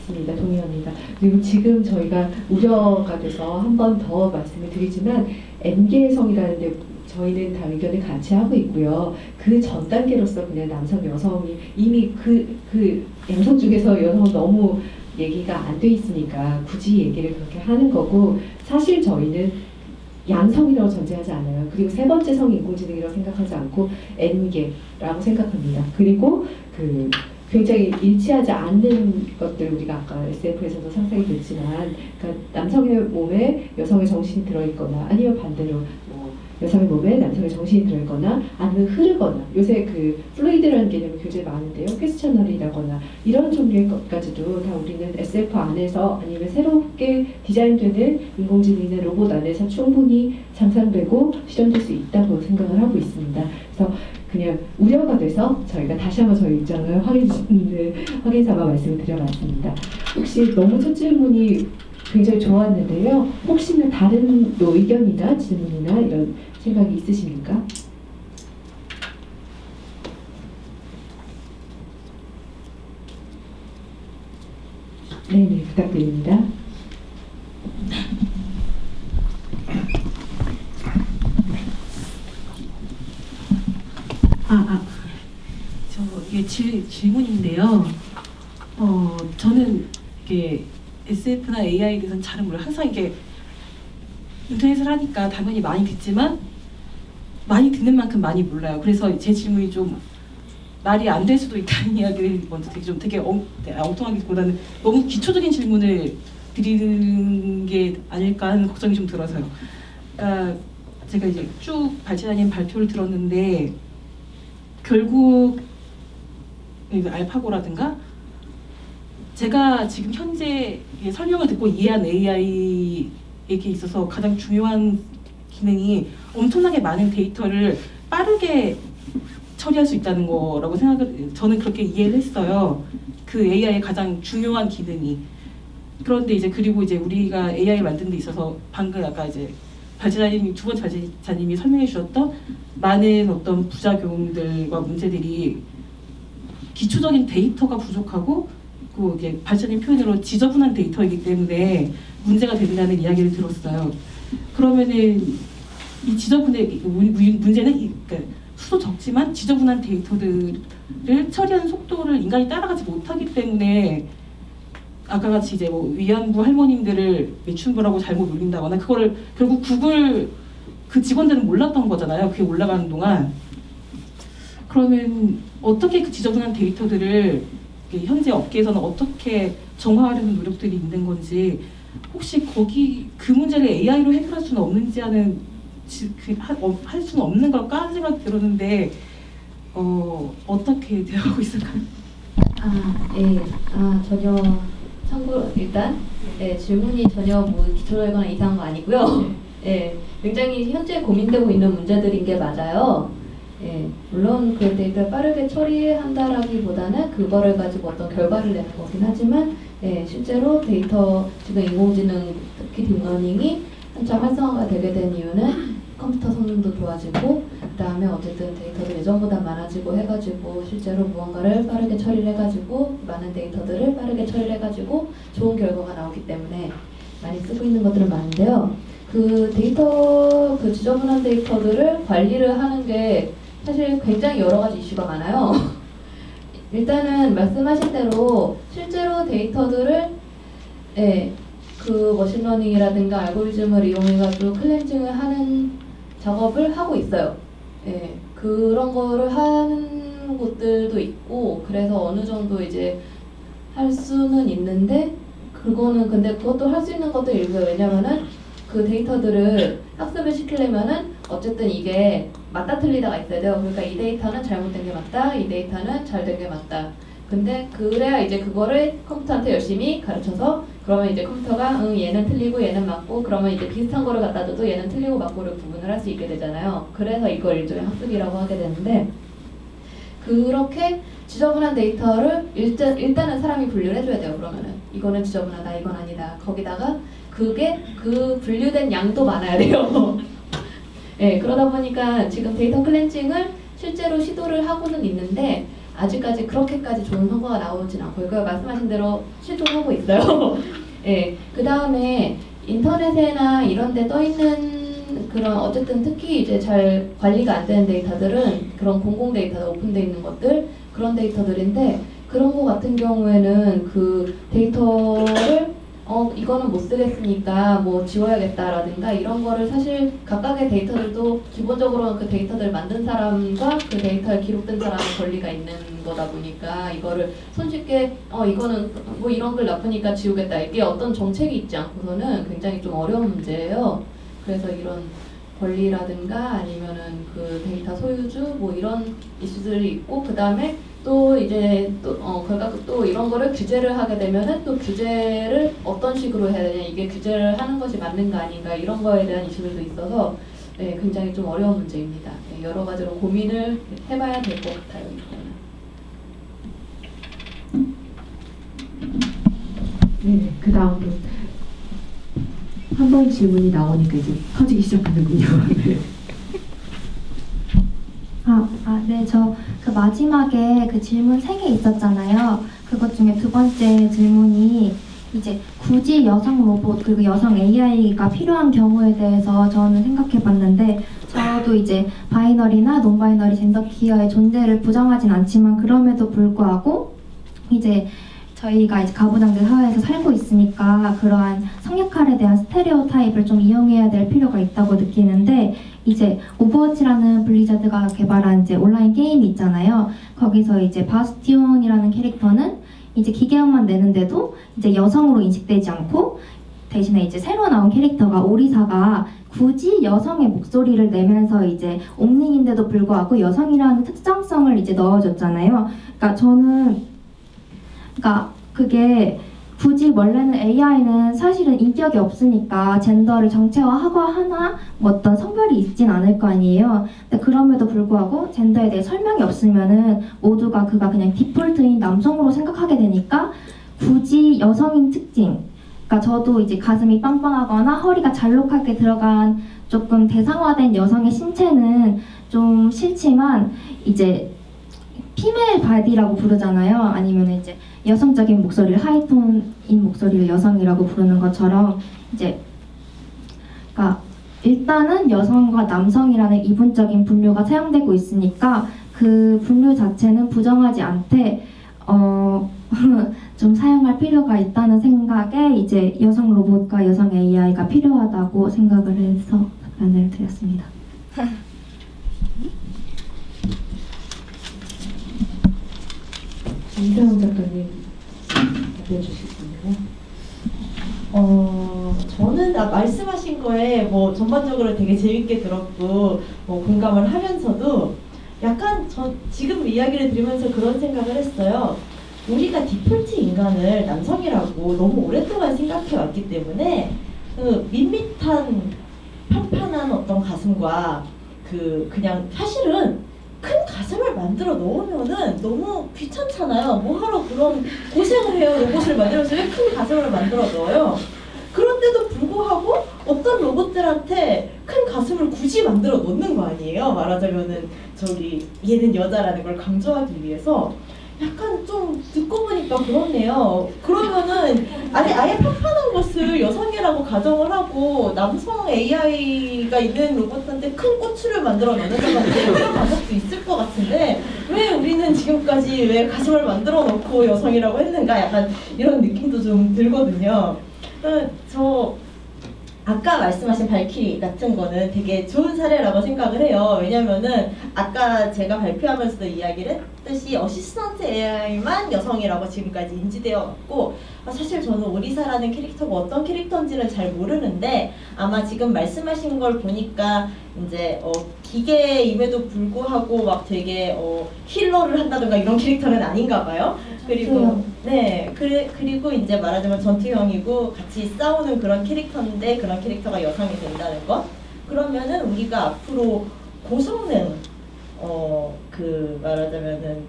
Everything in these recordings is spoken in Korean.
맞습니다. 동의합니다. 그리고 지금 저희가 우려가 돼서 한 번 더 말씀을 드리지만 N계성이라는 데 저희는 다 의견을 같이 하고 있고요. 그 전 단계로서 그냥 남성, 여성이 이미 그 양성 중에서 여성은 너무 얘기가 안 돼 있으니까 굳이 얘기를 그렇게 하는 거고, 사실 저희는 양성이라고 전제하지 않아요. 그리고 세 번째 성이 인공지능이라고 생각하지 않고 N계라고 생각합니다. 그리고 그 굉장히 일치하지 않는 것들, 우리가 아까 SF에서도 상상이 됐지만, 그러니까 남성의 몸에 여성의 정신이 들어있거나 아니면 반대로 뭐 여성의 몸에 남성의 정신이 들어있거나 아니면 흐르거나, 요새 그 플루이드라는 개념이 굉장히 많은데요. 퀘스처널이라거나 이런 종류의 것까지도 다 우리는 SF 안에서 아니면 새롭게 디자인되는 인공지능이나 로봇 안에서 충분히 상상되고 실현될 수 있다고 생각을 하고 있습니다. 그래서 그냥 우려가 돼서 저희가 다시 한번 저희 입장을 확인 삼아 말씀을 드려봤습니다. 혹시 너무 첫 질문이 굉장히 좋았는데요. 혹시나 다른 또 의견이나 질문이나 이런 생각이 있으십니까? 네네, 부탁드립니다. 이게 질문인데요. 저는 이게 SF나 AI에 대해서는 잘 몰라요. 항상 이게 인터넷을 하니까 당연히 많이 듣지만 많이 듣는 만큼 많이 몰라요. 그래서 제 질문이 좀 말이 안 될 수도 있다는 이야기를 먼저 되게 엉뚱하기보다는 너무 기초적인 질문을 드리는 게 아닐까 하는 걱정이 좀 들어서요. 그러니까 제가 이제 쭉 발제자님 발표를 들었는데 결국 알파고라든가 제가 지금 현재 설명을 듣고 이해한 AI에게 있어서 가장 중요한 기능이 엄청나게 많은 데이터를 빠르게 처리할 수 있다는 거라고 저는 그렇게 이해를 했어요. 그 AI의 가장 중요한 기능이. 그런데 이제 그리고 이제 우리가 AI를 만드는 데 있어서 방금 아까 이제 발제자님이 두 번째 발제자님이 설명해 주셨던 많은 어떤 부작용들과 문제들이 기초적인 데이터가 부족하고 그 이게 발제자님 표현으로 지저분한 데이터이기 때문에 문제가 된다는 이야기를 들었어요. 그러면은 이 지저분의 문제는 그러니까 수도 적지만 지저분한 데이터들을 처리하는 속도를 인간이 따라가지 못하기 때문에 아까 같이 이제 뭐 위안부 할머님들을 매춘부라고 잘못 올린다거나 그거를 결국 구글 그 직원들은 몰랐던 거잖아요. 그게 올라가는 동안. 그러면 어떻게 그 지저분한 데이터들을 현재 업계에서는 어떻게 정화하려는 노력들이 있는 건지, 혹시 그 문제를 AI로 해결할 수는 없는지 하는 할 수는 없는 걸까 하는 생각이 들었는데 어떻게 되어가고 있을까요? 전혀 참고로 일단 질문이 전혀 뭐 기초적이거나 이상한 거 아니고요. 굉장히 현재 고민되고 있는 문제들인 게 맞아요. 물론 그 데이터를 빠르게 처리한다라기보다는 그거를 가지고 어떤 결과를 내는 거긴 하지만 실제로 데이터 지금 인공지능 특히 딥러닝이 한참 활성화가 되게 된 이유는 컴퓨터 성능도 좋아지고 그 다음에 어쨌든 데이터도 예전보다 많아지고 해가지고 실제로 무언가를 빠르게 처리를 해가지고 많은 데이터들을 빠르게 처리를 해가지고 좋은 결과가 나오기 때문에 많이 쓰고 있는 것들은 많은데요. 그 데이터, 그 지저분한 데이터들을 관리를 하는 게 사실 굉장히 여러 가지 이슈가 많아요. 일단은 말씀하신 대로 실제로 데이터들을 그 머신러닝이라든가 알고리즘을 이용해가지고 클렌징을 하는 작업을 하고 있어요. 그런 거를 하는 곳들도 있고 그래서 어느 정도 이제 할 수는 있는데 근데 그것도 할 수 있는 것도 있어요. 왜냐면은 그 데이터들을 학습을 시키려면은 어쨌든 이게 맞다 틀리다가 있어야 돼요. 그러니까 이 데이터는 잘못된 게 맞다, 이 데이터는 잘 된 게 맞다. 근데 그래야 이제 그거를 컴퓨터한테 열심히 가르쳐서 그러면 이제 컴퓨터가 얘는 틀리고 얘는 맞고 그러면 이제 비슷한 거를 갖다 줘도 얘는 틀리고 맞고를 구분을 할 수 있게 되잖아요. 그래서 이걸 일종의 학습이라고 하게 되는데 그렇게 지저분한 데이터를 일단은 사람이 분류를 해줘야 돼요. 그러면은 이거는 지저분하다, 이건 아니다. 거기다가 그게 그 분류된 양도 많아야 돼요. 그러다 보니까 지금 데이터 클렌징을 실제로 시도를 하고는 있는데 아직까지 그렇게까지 좋은 성과가 나오진 않고 이거 말씀하신 대로 실종하고 있어요. 예, 그 다음에 인터넷이나 이런 데 떠 있는 그런 어쨌든 특히 이제 잘 관리가 안 되는 데이터들은 그런 공공 데이터, 오픈돼 있는 것들 그런 데이터들인데 그런 거 같은 경우에는 그 데이터를 이거는 못 쓰겠으니까 뭐 지워야겠다라든가 이런 거를 사실 각각의 데이터들도 기본적으로 그 데이터를 만든 사람과 그 데이터에 기록된 사람의 권리가 있는 거다 보니까 이거를 손쉽게 이거는 뭐 이런 글 나쁘니까 지우겠다 이게 어떤 정책이 있지 않고서는 굉장히 좀 어려운 문제예요. 그래서 이런 권리라든가 아니면은 그 데이터 소유주 뭐 이런 이슈들이 있고 그 다음에 또 이제 또 이런 거를 규제를 하게 되면은 또 규제를 어떤 식으로 해야 되냐 이게 규제를 하는 것이 맞는가 아닌가 이런 거에 대한 이슈들도 있어서 네, 굉장히 좀 어려운 문제입니다. 네, 여러 가지로 고민을 해봐야 될 것 같아요. 네, 그 다음으로 한 번 질문이 나오니까 이제 터지기 시작하는군요. 네, 저 그 마지막에 그 질문 3개 있었잖아요. 그것 중에 두 번째 질문이 이제 굳이 여성 로봇 그리고 여성 AI가 필요한 경우에 대해서 저는 생각해 봤는데 저도 이제 바이너리나 논바이너리 젠더 퀴어의 존재를 부정하진 않지만 그럼에도 불구하고 이제 저희가 이제 가부장제 사회에서 살고 있으니까 그러한 성역할에 대한 스테레오타입을 좀 이용해야 될 필요가 있다고 느끼는데 이제 오버워치라는 블리자드가 개발한 이제 온라인 게임이 있잖아요. 거기서 이제 바스티온이라는 캐릭터는 이제 기계음만 내는데도 이제 여성으로 인식되지 않고 대신에 이제 새로 나온 캐릭터가 오리사가 굳이 여성의 목소리를 내면서 이제 옴닉인데도 불구하고 여성이라는 특정성을 이제 넣어줬잖아요. 그러니까 그게 굳이 원래는 AI는 사실은 인격이 없으니까 젠더를 정체화하고 하나 뭐 어떤 성별이 있진 않을 거 아니에요. 근데 그럼에도 불구하고 젠더에 대해 설명이 없으면은 모두가 그가 그냥 디폴트인 남성으로 생각하게 되니까 굳이 여성인 특징 그러니까 저도 이제 가슴이 빵빵하거나 허리가 잘록하게 들어간 조금 대상화된 여성의 신체는 좀 싫지만 이제 피메일 바디라고 부르잖아요. 아니면 이제 여성적인 목소리를 하이톤인 목소리를 여성이라고 부르는 것처럼 이제 그러니까 일단은 여성과 남성이라는 이분적인 분류가 사용되고 있으니까 그 분류 자체는 부정하지 않되 좀 사용할 필요가 있다는 생각에 이제 여성 로봇과 여성 AI가 필요하다고 생각을 해서 답변을 드렸습니다. 이상훈 작가님 답변 주시겠나요? 저는 말씀하신 거에 뭐 전반적으로 되게 재밌게 들었고 공감을 하면서도 약간 지금 이야기를 들으면서 그런 생각을 했어요. 우리가 디폴트 인간을 남성이라고 너무 오랫동안 생각해 왔기 때문에 그 밋밋한 평판한 어떤 가슴과 그냥 사실은 큰 가슴을 만들어 놓으면은 너무 귀찮잖아요. 뭐하러 그런 고생을 해요. 로봇을 만들어서 왜 큰 가슴을 만들어 넣어요? 그런데도 불구하고 어떤 로봇들한테 큰 가슴을 굳이 만들어 놓는 거 아니에요? 말하자면은 얘는 여자라는 걸 강조하기 위해서 약간 좀 듣고 보니까 그렇네요. 그러면은 아예 평판한 것을 여성이라고 가정을 하고 남성 AI가 있는 로봇한테 큰 꼬추를 만들어 넣는다든가 그런 방법도 있을 것 같은데 왜 우리는 지금까지 왜 가슴을 만들어 놓고 여성이라고 했는가 약간 이런 느낌도 좀 들거든요. 저 아까 말씀하신 발키리 같은 거는 되게 좋은 사례라고 생각을 해요. 왜냐면은 아까 제가 발표하면서도 이야기를 했듯이 어시스턴트 AI만 여성이라고 지금까지 인지되어 왔고 사실 저는 오리사라는 캐릭터가 어떤 캐릭터인지는 잘 모르는데 아마 지금 말씀하신 걸 보니까 이제 기계임에도 불구하고 막 되게 힐러를 한다든가 이런 캐릭터는 아닌가 봐요. 그리고 그리고 이제 말하자면 전투형이고 같이 싸우는 그런 캐릭터인데 그런 캐릭터가 여성이 된다는 것. 그러면은 우리가 앞으로 고성능 말하자면은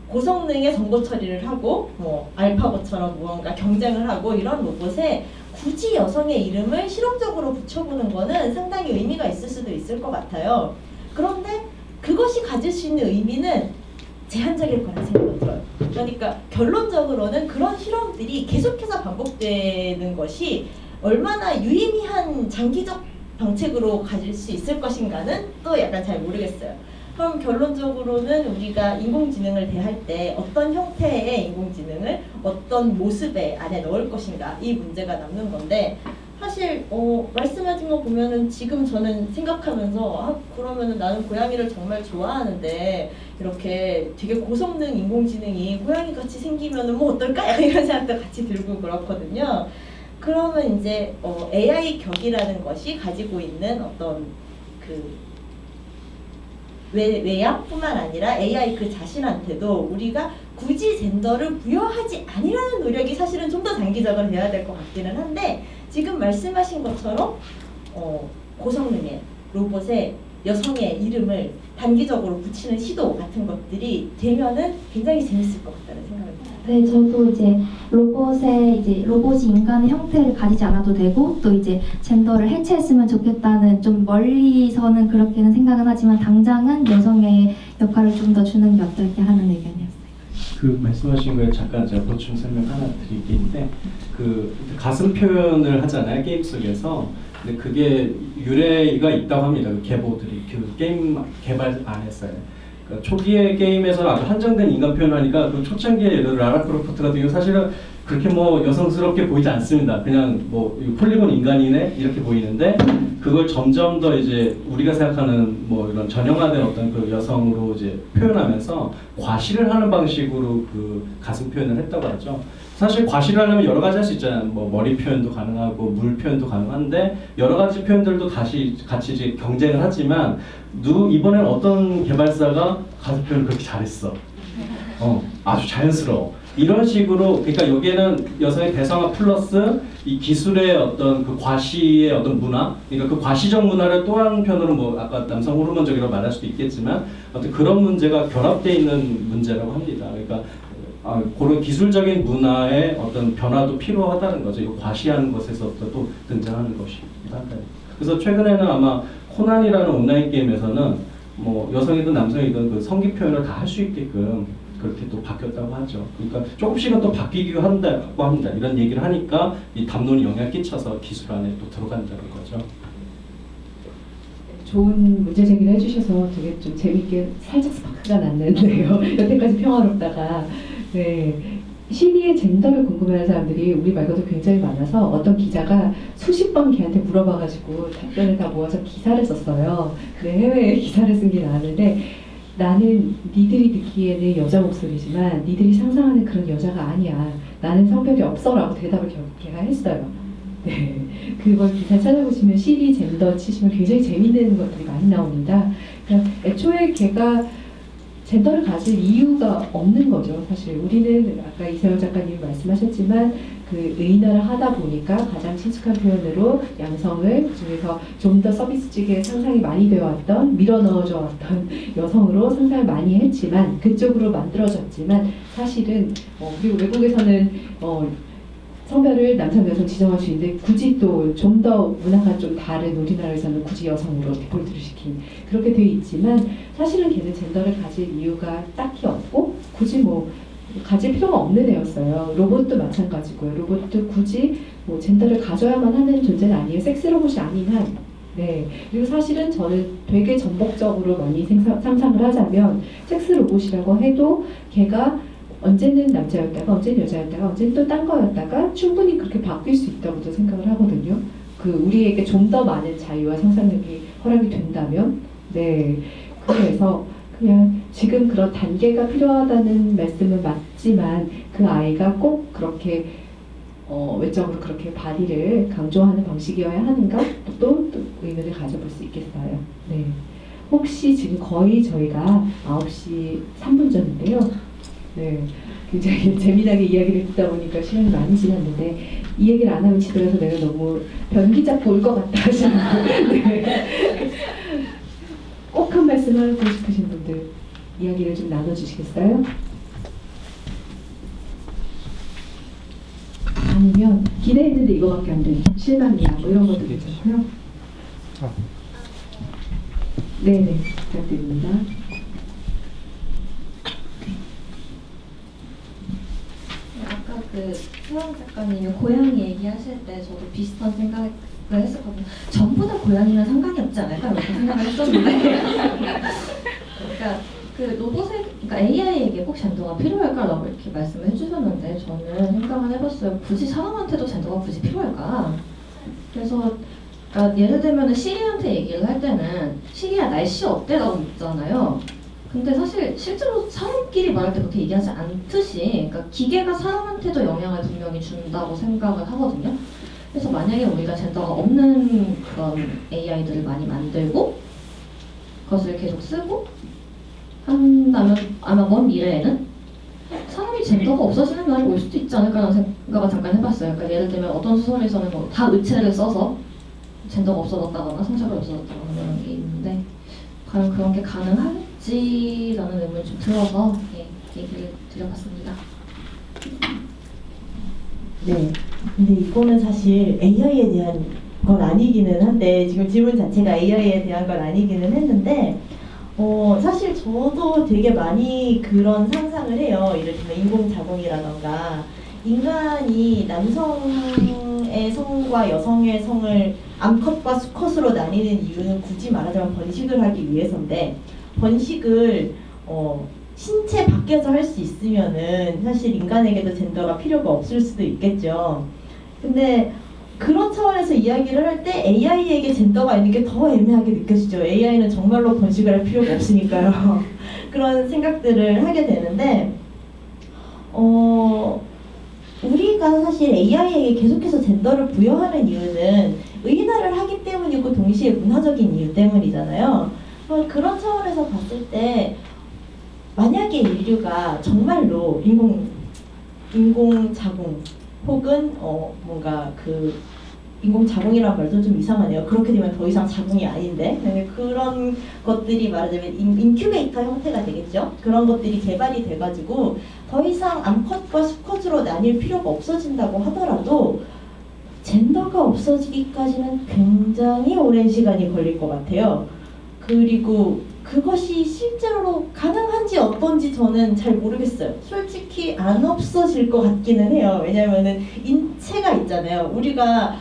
고성능의 정보 처리를 하고 뭐 알파고처럼 무언가 경쟁을 하고 이런 로봇에 굳이 여성의 이름을 실험적으로 붙여보는 거는 상당히 의미가 있을 수도 있을 것 같아요. 그런데 그것이 가질 수 있는 의미는 제한적일 거라는 생각이 들어요. 그러니까 결론적으로는 그런 실험들이 계속해서 반복되는 것이 얼마나 유의미한 장기적 방책으로 가질 수 있을 것인가는 또 약간 잘 모르겠어요. 그럼 결론적으로는 우리가 인공지능을 대할 때 어떤 형태의 인공지능을 어떤 모습에 안에 넣을 것인가, 이 문제가 남는 건데, 사실 말씀하신 거 보면은 지금 저는 생각하면서 그러면은 나는 고양이를 정말 좋아하는데 이렇게 되게 고성능 인공지능이 고양이 같이 생기면은 뭐 어떨까? 약간 이런 생각도 같이 들고 그렇거든요. 그러면 이제 AI 격이라는 것이 가지고 있는 어떤 그 외양뿐만 아니라 AI 그 자신한테도 우리가 굳이 젠더를 부여하지 아니라는 노력이 사실은 좀 더 장기적으로 돼야 될 것 같기는 한데, 지금 말씀하신 것처럼 고성능의 로봇에 여성의 이름을 단기적으로 붙이는 시도 같은 것들이 되면은 굉장히 재밌을 것 같다는 생각이 듭니다. 네, 저도 이제 로봇이 인간의 형태를 가지지 않아도 되고 또 이제 젠더를 해체했으면 좋겠다는, 좀 멀리서는 그렇게는 생각은 하지만 당장은 여성의 역할을 좀 더 주는 게 어떨까 하는 의견이었어요. 그 말씀하신 거에 잠깐 제가 보충 설명 하나 드리겠는데, 그 가슴 표현을 하잖아요, 게임 속에서. 근데 그게 유래가 있다고 합니다. 그 계보들이 그 게임 개발 안 했어요. 그러니까 초기의 게임에서는 아주 한정된 인간 표현하니까, 그 초창기에 예를 들어 라라 크로프트 같은 경우 사실은 그렇게 뭐 여성스럽게 보이지 않습니다. 그냥 뭐 폴리곤 인간이네 이렇게 보이는데, 그걸 점점 더 이제 우리가 생각하는 뭐 이런 전형화된 어떤 그 여성으로 이제 표현하면서 과시를 하는 방식으로 그 가슴 표현을 했다고 하죠. 사실 과시를 하려면 여러 가지 할 수 있잖아요. 뭐 머리 표현도 가능하고 물 표현도 가능한데, 여러 가지 표현들도 같이 이제 경쟁을 하지만, 이번엔 어떤 개발사가 가슴 표현을 그렇게 잘했어. 아주 자연스러워. 이런 식으로, 그러니까 여기에는 여성의 대상화 플러스 이 기술의 어떤 그 과시의 어떤 문화, 그러니까 그 과시적 문화를 또 한편으로 뭐 아까 남성 호르몬적이라고 말할 수도 있겠지만, 어떤 그런 문제가 결합되어 있는 문제라고 합니다. 그러니까 그런 기술적인 문화의 어떤 변화도 필요하다는 거죠. 이 과시하는 것에서부터 또 등장하는 것이기도 한다. 그래서 최근에는 아마 코난이라는 온라인 게임에서는 뭐 여성이든 남성이든 그 성기 표현을 다 할 수 있게끔 그렇게 또 바뀌었다고 하죠. 그러니까 조금씩은 또 바뀌기도 한다고 합니다. 이런 얘기를 하니까 이 담론이 영향을 끼쳐서 기술 안에 또 들어간다는 거죠. 좋은 문제 제기를 해주셔서 되게 좀 재밌게 살짝 스파크가 났는데요. 여태까지 평화롭다가. 네. 시리의 젠더를 궁금해하는 사람들이 우리 말고도 굉장히 많아서, 어떤 기자가 수십 번 걔한테 물어봐가지고 답변을 다 모아서 기사를 썼어요. 그래, 해외에 기사를 쓴 게 나왔는데, 나는 니들이 듣기에는 여자 목소리지만 니들이 상상하는 그런 여자가 아니야. 나는 성별이 없어 라고 대답을 걔가 했어요. 네, 그걸 기사 찾아보시면 시리 젠더 치시면 굉장히 재밌는 것들이 많이 나옵니다. 그러니까 애초에 걔가 젠더를 가질 이유가 없는 거죠. 사실 우리는 아까 이세영 작가님이 말씀하셨지만 그 의인화를 하다 보니까 가장 친숙한 표현으로 양성을 그중에서 좀 더 서비스직에 상상이 많이 되어 왔던, 밀어 넣어져 왔던 여성으로 상상을 많이 했지만, 그쪽으로 만들어졌지만, 사실은 그리고 외국에서는 성별을 남성, 여성 지정할 수 있는데, 굳이 또 좀 더 문화가 좀 다른 우리나라에서는 굳이 여성으로 디폴트를 시킨, 그렇게 되어 있지만, 사실은 걔는 젠더를 가질 이유가 딱히 없고 굳이 뭐 가질 필요가 없는 애였어요. 로봇도 마찬가지고요. 로봇도 굳이 뭐 젠더를 가져야만 하는 존재는 아니에요. 섹스 로봇이 아닌 한. 네. 그리고 사실은 저는 되게 전복적으로 많이 상상을 하자면, 섹스 로봇이라고 해도 걔가 언제는 남자였다가 언제는 여자였다가 언제는 또 딴 거였다가 충분히 그렇게 바뀔 수 있다고도 생각을 하거든요. 그 우리에게 좀 더 많은 자유와 상상력이 허락이 된다면. 네. 그래서 그냥 지금 그런 단계가 필요하다는 말씀은 맞지만, 그 아이가 꼭 그렇게 외적으로 그렇게 발휘를 강조하는 방식이어야 하는가? 또 의문을 가져볼 수 있겠어요. 네. 혹시 지금 거의 저희가 9시 3분 전인데요. 네. 굉장히 재미나게 이야기를 듣다 보니까 시간이 많이 지났는데, 이 얘기를 안 하면 집에 가서 내가 너무 변기 잡고 올 것 같다 하시는 분. 네. 꼭 한 말씀 하고 싶으신 분들 이야기를 좀 나눠주시겠어요? 아니면 기대했는데 이거밖에 안 돼, 실망이야, 뭐 이런 것도 괜찮고요. 네네, 부탁드립니다. 그 서영 작가님이 고양이 얘기하실 때 저도 비슷한 생각을 했었거든요. 전부 다 고양이면 상관이 없지 않을까 이렇게 생각을 했었는데 그러니까 그 로봇에, 그러니까 AI에게 꼭 젠더가 필요할까라고 이렇게 말씀을 해주셨는데 저는 생각을 해봤어요. 굳이 사람한테도 젠더가 굳이 필요할까? 그래서 그러니까 예를 들면 시리한테 얘기를 할 때는 시리야 날씨 어때라고 묻잖아요. 근데 사실 실제로 사람끼리 말할 때 그렇게 얘기하지 않듯이 그러니까 기계가 사람한테도 영향을 분명히 준다고 생각을 하거든요. 그래서 만약에 우리가 젠더가 없는 그런 AI들을 많이 만들고 그것을 계속 쓰고 한다면 아마 먼 미래에는 사람이 젠더가 없어지는 날이 올 수도 있지 않을까라는 생각을 잠깐 해봤어요. 그러니까 예를 들면 어떤 소설에서는 뭐 다 의체를 써서 젠더가 없어졌다거나 성차별이 없어졌다거나 그런 게 있는데 과연 그런 게 가능할지라는 의문이 좀 들어서 얘기를 드려봤습니다. 네. 근데 이거는 사실 AI에 대한 건 아니기는 한데 지금 질문 자체가 AI에 대한 건 아니기는 했는데 사실 저도 되게 많이 그런 상상을 해요. 이를테면 인공자궁이라던가 인간이 남성의 성과 여성의 성을 암컷과 수컷으로 나뉘는 이유는 굳이 말하자면 번식을 하기 위해서인데 번식을 신체 밖에서 할 수 있으면은 사실 인간에게도 젠더가 필요가 없을 수도 있겠죠. 근데 그런 차원에서 이야기를 할 때 AI에게 젠더가 있는 게 더 애매하게 느껴지죠. AI는 정말로 번식을 할 필요가 없으니까요. 그런 생각들을 하게 되는데 우리가 사실 AI에게 계속해서 젠더를 부여하는 이유는 의인화를 하기 때문이고 동시에 문화적인 이유 때문이잖아요. 그런 차원에서 봤을 때 만약에 인류가 정말로 인공자궁 혹은 뭔가 그 인공자궁이란 말도 좀 이상하네요. 그렇게 되면 더 이상 자궁이 아닌데 그런 것들이 말하자면 인큐베이터 형태가 되겠죠. 그런 것들이 개발이 돼가지고 더 이상 암컷과 수컷으로 나뉠 필요가 없어진다고 하더라도 젠더가 없어지기까지는 굉장히 오랜 시간이 걸릴 것 같아요. 그리고 그것이 실제로 가능한지 어떤지 저는 잘 모르겠어요. 솔직히 안 없어질 것 같기는 해요. 왜냐면은 인체가 있잖아요. 우리가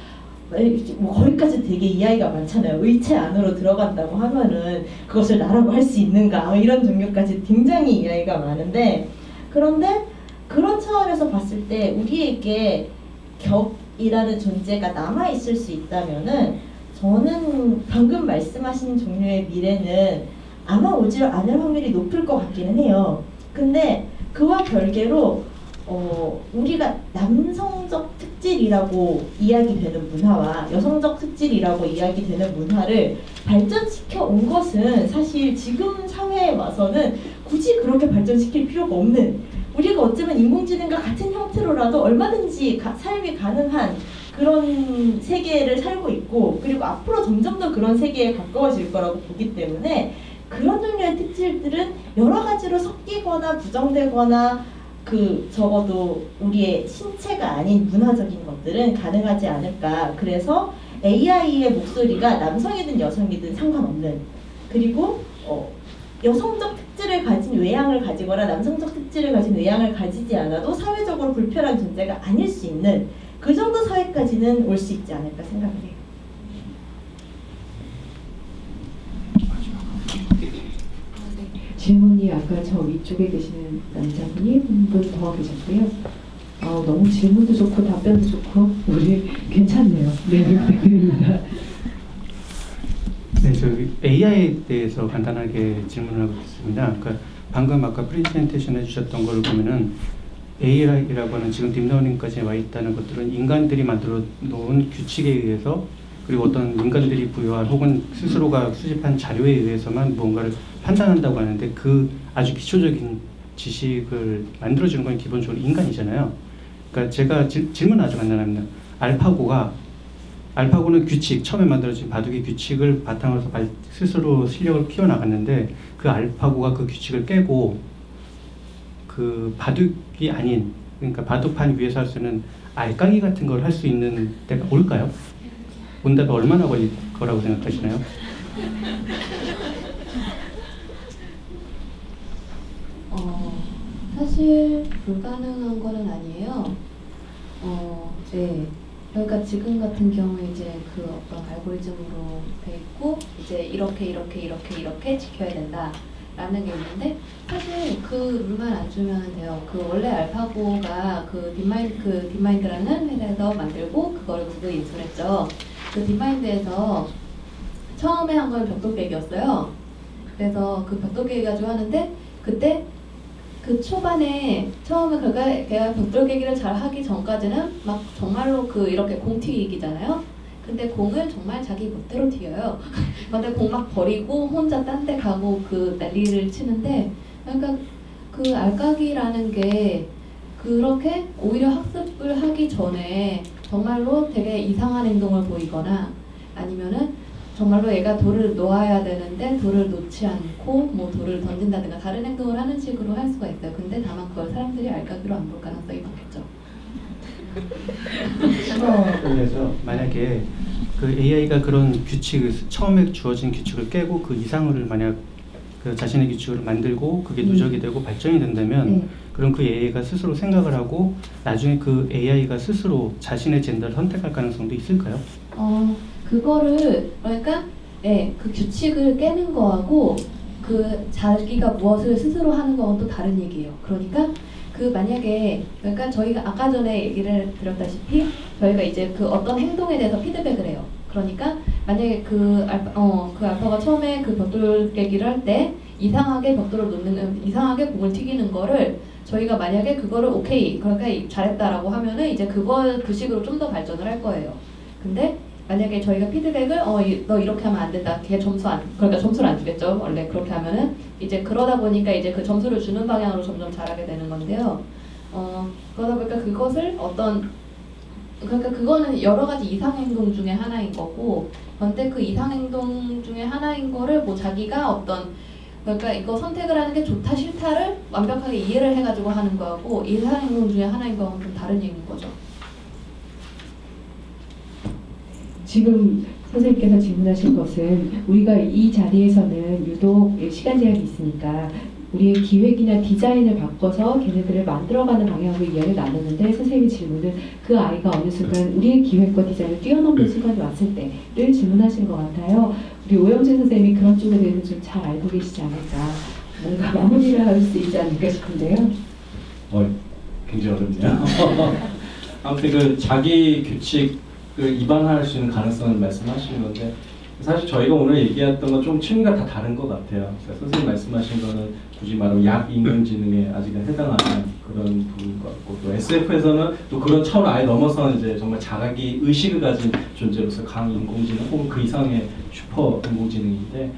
뭐 거기까지 되게 이야기가 많잖아요. 의체 안으로 들어간다고 하면은 그것을 나라고 할 수 있는가 이런 종류까지 굉장히 이야기가 많은데 그런데 그런 차원에서 봤을 때 우리에게 격이라는 존재가 남아있을 수 있다면은 저는 방금 말씀하신 종류의 미래는 아마 오지 않을 확률이 높을 것 같기는 해요. 근데 그와 별개로 우리가 남성적 특질이라고 이야기되는 문화와 여성적 특질이라고 이야기되는 문화를 발전시켜 온 것은 사실 지금 사회에 와서는 굳이 그렇게 발전시킬 필요가 없는 우리가 어쩌면 인공지능과 같은 형태로라도 얼마든지 삶이 가능한 그런 세계를 살고 있고 그리고 앞으로 점점 더 그런 세계에 가까워질 거라고 보기 때문에 그런 종류의 특질들은 여러 가지로 섞이거나 부정되거나 적어도 우리의 신체가 아닌 문화적인 것들은 가능하지 않을까. 그래서 AI의 목소리가 남성이든 여성이든 상관없는 그리고 여성적 특질을 가진 외향을 가지거나 남성적 특질을 가진 외향을 가지지 않아도 사회적으로 불편한 존재가 아닐 수 있는 그 정도 사회까지는 올 수 있지 않을까 생각을 해요. 질문이 아까 저 위쪽에 계시는 남자분이 한 분 더 계셨고요. 너무 질문도 좋고 답변도 좋고 우리 괜찮네요. 네, 부탁드립니다. 네, 저기 AI에 대해서 간단하게 질문을 하고 있습니다. 그러니까 방금 아까 프레젠테이션 해주셨던 걸 보면은 AI라고 하는 지금 딥러닝까지 와 있다는 것들은 인간들이 만들어 놓은 규칙에 의해서 그리고 어떤 인간들이 부여한 혹은 스스로가 수집한 자료에 의해서만 무언가를 판단한다고 하는데 그 아주 기초적인 지식을 만들어주는 건 기본적으로 인간이잖아요. 그러니까 제가 질문 아주 간단합니다. 알파고는 규칙, 처음에 만들어진 바둑의 규칙을 바탕으로 해서 스스로 실력을 키워나갔는데 그 알파고가 그 규칙을 깨고 그 바둑이 아닌 그러니까 바둑판 위에서 할 수 있는 알까기 같은 걸 할 수 있는 때가 올까요? 온다면 얼마나 걸릴 거라고 생각하시나요? 사실 불가능한 거는 아니에요. 네. 그러니까 지금 같은 경우에 이제 그 어떤 알고리즘으로 돼 있고 이제 이렇게 지켜야 된다라는 게 있는데 사실 그 룰만 안 주면 돼요. 그 원래 알파고가 그 딥마인드라는 회사에서 만들고 그거를 구글에 인수했죠. 그 딥마인드에서 처음에 한 건 벽돌깨기였어요. 그래서 그 벽돌깨기 가지고 하는데 그때 그 초반에 처음에 걔가 벽돌깨기를 잘 하기 전까지는 막 정말로 그 이렇게 공 튀기기잖아요. 근데 공을 정말 자기 멋대로 튀겨요. 근데 공 막 버리고 혼자 딴 데 가고 그 난리를 치는데 그러니까 그 알까기라는 게 그렇게 오히려 학습을 하기 전에 정말로 되게 이상한 행동을 보이거나 아니면은 정말로 얘가 돌을 놓아야 되는데 돌을 놓지 않고 뭐 돌을 던진다든가 다른 행동을 하는 식으로 할 수가 있어요. 근데 다만 그걸 사람들이 알까기로 안 볼 가능성이 많겠죠. 그래서 만약에 그 AI가 그런 규칙을 처음에 주어진 규칙을 깨고 그 이상을 만약 그 자신의 규칙을 만들고 그게 누적이 되고 발전이 된다면 그럼 그 AI가 스스로 생각을 하고 나중에 그 AI가 스스로 자신의 젠더를 선택할 가능성도 있을까요? 그거를 그러니까 그 규칙을 깨는 거하고 그 자기가 무엇을 스스로 하는 거하고 또 다른 얘기예요. 그러니까 그 만약에 그러니까 저희가 아까 전에 얘기를 드렸다시피 저희가 이제 그 어떤 행동에 대해서 피드백을 해요. 그러니까 만약에 그 알파가 처음에 그 벽돌 깨기를 할 때 이상하게 벽돌을 놓는 이상하게 공을 튀기는 거를 저희가 만약에 그거를 오케이 그러니까 잘했다라고 하면은 이제 그 식으로 좀 더 발전을 할 거예요. 근데 만약에 저희가 피드백을 너 이렇게 하면 안 된다. 걔 그러니까 점수를 안 주겠죠. 원래 그렇게 하면은 이제 그러다 보니까 이제 그 점수를 주는 방향으로 점점 잘하게 되는 건데요. 그러다 보니까 그것을 그러니까 그거는 여러 가지 이상 행동 중에 하나인 거고, 그런데 그 이상 행동 중에 하나인 거를 뭐 자기가 그러니까 이거 선택을 하는 게 좋다 싫다를 완벽하게 이해를 해가지고 하는 거하고 이상 행동 중에 하나인 거하고 좀 다른 얘기인 거죠. 지금 선생님께서 질문하신 것은 우리가 이 자리에서는 유독 시간 제약이 있으니까 우리의 기획이나 디자인을 바꿔서 걔네들을 만들어가는 방향으로 이야기를 나눴는데 선생님의 질문은 그 아이가 어느 순간 우리의 기획과 디자인을 뛰어넘는 순간이 왔을 때를 질문하신 것 같아요. 우리 오영진 선생님이 그런 쪽에 대해서 좀 잘 알고 계시지 않을까, 뭔가 마무리를 할 수 있지 않을까 싶은데요. 굉장히 어렵네요. 아무튼 그 자기 규칙 위반할 수 있는 가능성을 말씀하시는 건데 사실 저희가 오늘 얘기했던 건 좀 취미가 다 다른 것 같아요. 선생님 말씀하신 거는 굳이 말하면 인공지능에 아직은 해당하는 그런 부분 같고 또 SF에서는 또 그런 차원 아예 넘어서는 이제 정말 자기 의식을 가진 존재로서 강인공지능 혹은 그 이상의 슈퍼 인공지능인데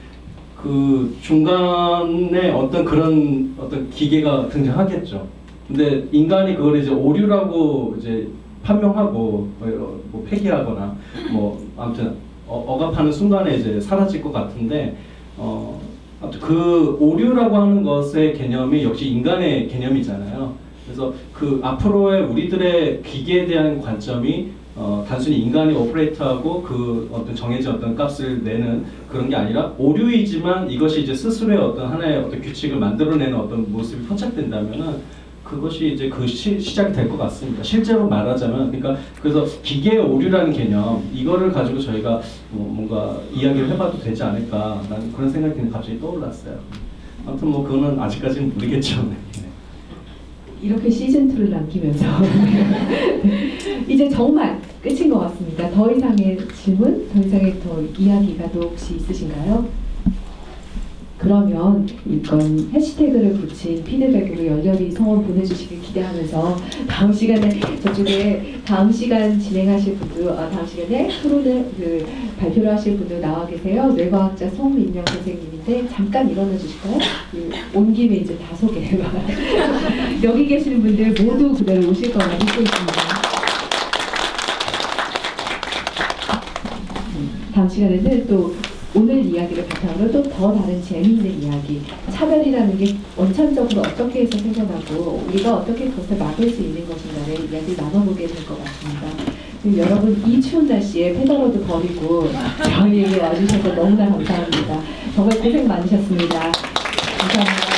그 중간에 그런 기계가 등장하겠죠. 근데 인간이 그걸 이제 오류라고 이제 판명하고 뭐 폐기하거나 뭐 아무튼 억압하는 순간에 이제 사라질 것 같은데 아무튼 그 오류라고 하는 것의 개념이 역시 인간의 개념이잖아요. 그래서 그 앞으로의 우리들의 기계에 대한 관점이 단순히 인간이 오퍼레이터하고 그 어떤 정해진 어떤 값을 내는 그런 게 아니라 오류이지만 이것이 이제 스스로의 어떤 하나의 어떤 규칙을 만들어내는 어떤 모습이 포착된다면은 그것이 이제 시작이 될 것 같습니다. 실제로 말하자면, 그러니까 그래서 기계의 오류라는 개념 이거를 가지고 저희가 뭔가 이야기를 해봐도 되지 않을까 라는 그런 생각이 갑자기 떠올랐어요. 아무튼 뭐 그거는 아직까지는 모르겠죠. 네. 이렇게 시즌2를 남기면서 이제 정말 끝인 것 같습니다. 더 이상의 질문, 더 이상의 이야기가 또 혹시 있으신가요? 그러면 이건 해시태그를 붙인 피드백으로 열렬히 성원 보내주시길 기대하면서 다음 시간에 저쪽에 다음 시간 진행하실 분도 다음 시간에 토론을 발표를 하실 분도 나와 계세요. 뇌과학자 송민영 선생님인데 잠깐 일어나 주실까요? 온 김에 이제 다 소개해 봐. 여기 계시는 분들 모두 그대로 오실 거라 믿고 있습니다. 다음 시간에는 또 오늘 이야기를 바탕으로 또 더 다른 재미있는 이야기, 차별이라는 게 원천적으로 어떻게 해서 생겨나고 우리가 어떻게 그것을 막을 수 있는 것인가를 이야기를 나눠보게 될 것 같습니다. 여러분 이 추운 날씨에 페달러도 버리고 저희에게 와주셔서 너무나 감사합니다. 정말 고생 많으셨습니다. 감사합니다.